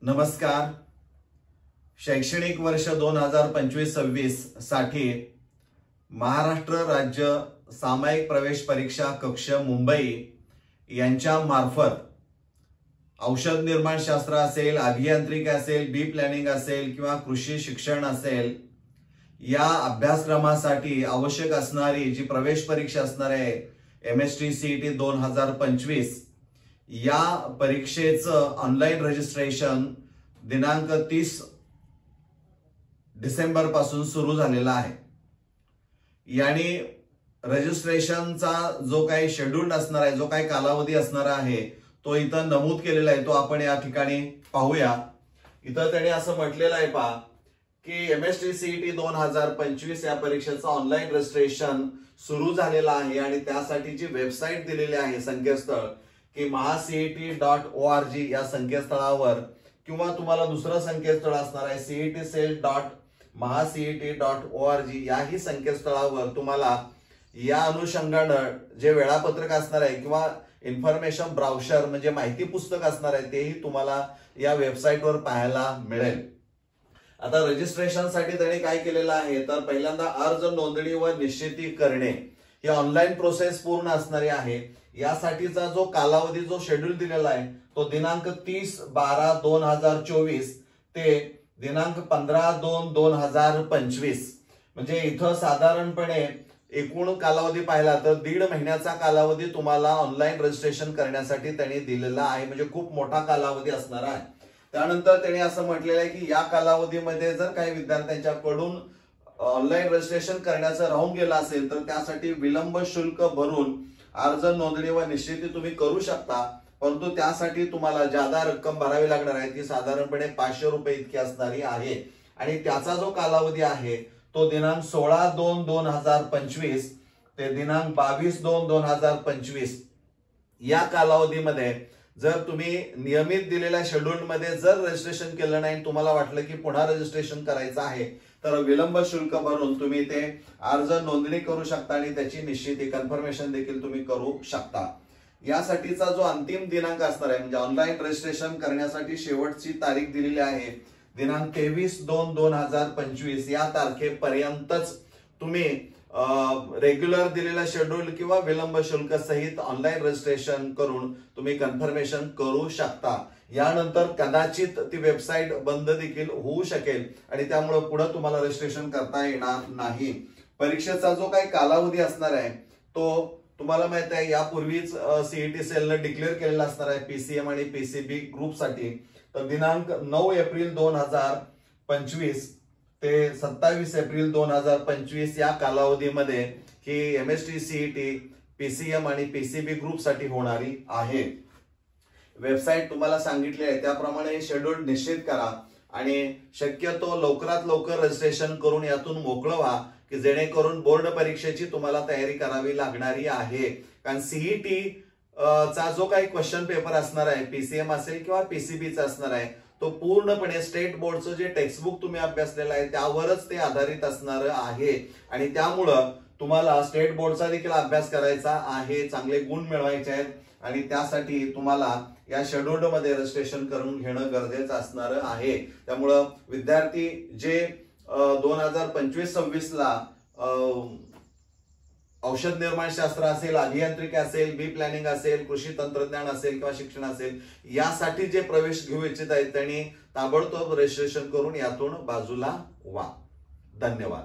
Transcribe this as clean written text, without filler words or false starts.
नमस्कार। शैक्षणिक वर्ष 2025-26 साठी महाराष्ट्र राज्य सामायिक प्रवेश परीक्षा कक्ष मुंबई यांच्या मार्फत औषध निर्माण शास्त्र असेल, अभियांत्रिकी असेल, बी प्लॅनिंग असेल किंवा कृषी शिक्षण असेल, या अभ्यासक्रमासाठी आवश्यक असणारी जी प्रवेश परीक्षा असणार आहे MST-CET 2025 या परीक्षेचं ऑनलाईन रजिस्ट्रेशन दिनांक 30 डिसेंबर पासून सुरू झालेला आहे। यानी रजिस्ट्रेशनचा जो काही शेड्यूल असणार आहे, जो काही कालावधी असणार आहे तो इथं नमूद केलेला आहे, तो आपण या ठिकाणी पाहूया। इथं त्याने असं म्हटलेलं आहे पहा की MST-CET 2025 या परीक्षेचं ऑनलाईन रजिस्ट्रेशन सुरू झालेलं आहे आणि त्यासाठी जी वेबसाईट दिलेली आहे संकेतस्थळ की mahaCET.org या संकेतस्थळावर किंवा तुम्हाला दुसरं संकेतस्थळ असणार आहे cetcell.mahaCET.org याही संकेतस्थळावर तुम्हाला या अनुषंगाने जे वेळापत्रक असणार आहे किंवा इन्फॉर्मेशन ब्राउझर म्हणजे माहिती पुस्तक असणार आहे तेही तुम्हाला या वेबसाईटवर पाहायला मिळेल। आता रजिस्ट्रेशन साठी त्यांनी काय केलेलं आहे तर पहिल्यांदा अर्ज नोंदणी व निश्चिती करणे ही ऑनलाईन प्रोसेस पूर्ण असणारी आहे। यासाठीचा जो कालावधी जो शेड्यूल दिलेला आहे तो दिनांक 30/12/2024 ते दिनांक 15/2/2025 म्हणजे इथं साधारणपणे एकूण कालावधी पाहिला तर 1.5 महिन्याचा कालावधी तुम्हाला ऑनलाईन रजिस्ट्रेशन करण्यासाठी त्यांनी दिलेला आहे, म्हणजे खूप मोठा कालावधी असणार आहे। त्यानंतर त्यांनी असं म्हटलेलं आहे की या कालावधीमध्ये जर काही विद्यार्थ्यांच्याकडून ऑनलाईन रजिस्ट्रेशन करण्याचं राहून गेलं असेल तर त्यासाठी विलंब शुल्क भरून अर्ज नोंदणी व निश्चिती तुम्ही करू शकता, परंतु त्यासाठी तुम्हाला जादा रक्कम भरावी लागणार आहे, ती साधारणपणे 500 रुपये इतकी असणारी आहे। आणि त्याचा जो कालावधी आहे तो दिनांक 16/2/2025 ते दिनांक 22/2/2025 या कालावधीमध्ये जर तुम्ही नियमित दिलेल्या शेड्यूल मध्ये जर रजिस्ट्रेशन केलं नाही, तुम्हाला वाटलं की पुन्हा रजिस्ट्रेशन करायचं आहे तर विलंब शुल्क भरून तुम्ही ते अर्ज नोंदणी करू शकता आणि त्याची निश्चिती कन्फर्मेशन देखील तुम्ही करू शकता। यासाठीचा जो अंतिम दिनांक असणार आहे म्हणजे ऑनलाईन रजिस्ट्रेशन करण्यासाठी शेवटची तारीख दिलेली आहे दिनांक 23/2/2025 या तारखेपर्यंतच तुम्ही रेग्युलर दिलेला शेड्यूल किंवा विलंब शुल्क सहित ऑनलाईन रजिस्ट्रेशन करून तुम्ही कन्फर्मेशन करू शकता। यानंतर कदाचित ती वेबसाईट बंद देखील होऊ शकेल आणि त्यामुळे पुढे तुम्हाला रजिस्ट्रेशन करता येणार नाही। परीक्षेचा जो काही कालावधी असणार आहे तो तुम्हाला माहित आहे यापूर्वीच CET सेलने डिक्लेअर केलेला असणार आहे PCM आणि PCB ग्रुप साठी। तर दिनांक 9 एप्रिल 2025 ते 27 एप्रिल 2025 या कालावधीमध्ये ही MST-CET PCM आणि PCB ग्रुप साठी होणारी आहे। वेबसाईट तुम्हाला सांगितली आहे त्याप्रमाणे शेड्यूल निश्चित करा आणि शक्यतो लवकरात लवकर रजिस्ट्रेशन करून यातून मोकळं व्हा की जेणेकरून बोर्ड परीक्षेची तुम्हाला तयारी करावी लागणारी आहे। कारण CET चा जो काही क्वेश्चन पेपर असणार आहे PCM असेल किंवा PCB चा असणार आहे तो पूर्णपणे स्टेट बोर्डचं जे टेक्स्टबुक तुम्ही अभ्यासलेलं आहे त्यावरच ते आधारित असणार आहे आणि त्यामुळं तुम्हाला स्टेट बोर्डचा देखील अभ्यास करायचा आहे, चांगले गुण मिळवायचे आहेत आणि त्यासाठी तुम्हाला या शेड्यूल मध्ये रजिस्ट्रेशन करून घेणं गरजेचं असणार आहे। त्यामुळं विद्यार्थी जे 2025-26 ला औषध निर्माण शास्त्र असेल, अभियांत्रिकी असेल, बी प्लॅनिंग असेल, कृषी तंत्रज्ञान असेल किंवा शिक्षण असेल यासाठी जे प्रवेश घेऊ इच्छित आहेत त्यांनी ताबडतोब रजिस्ट्रेशन करून यातून बाजूला व्हा। धन्यवाद।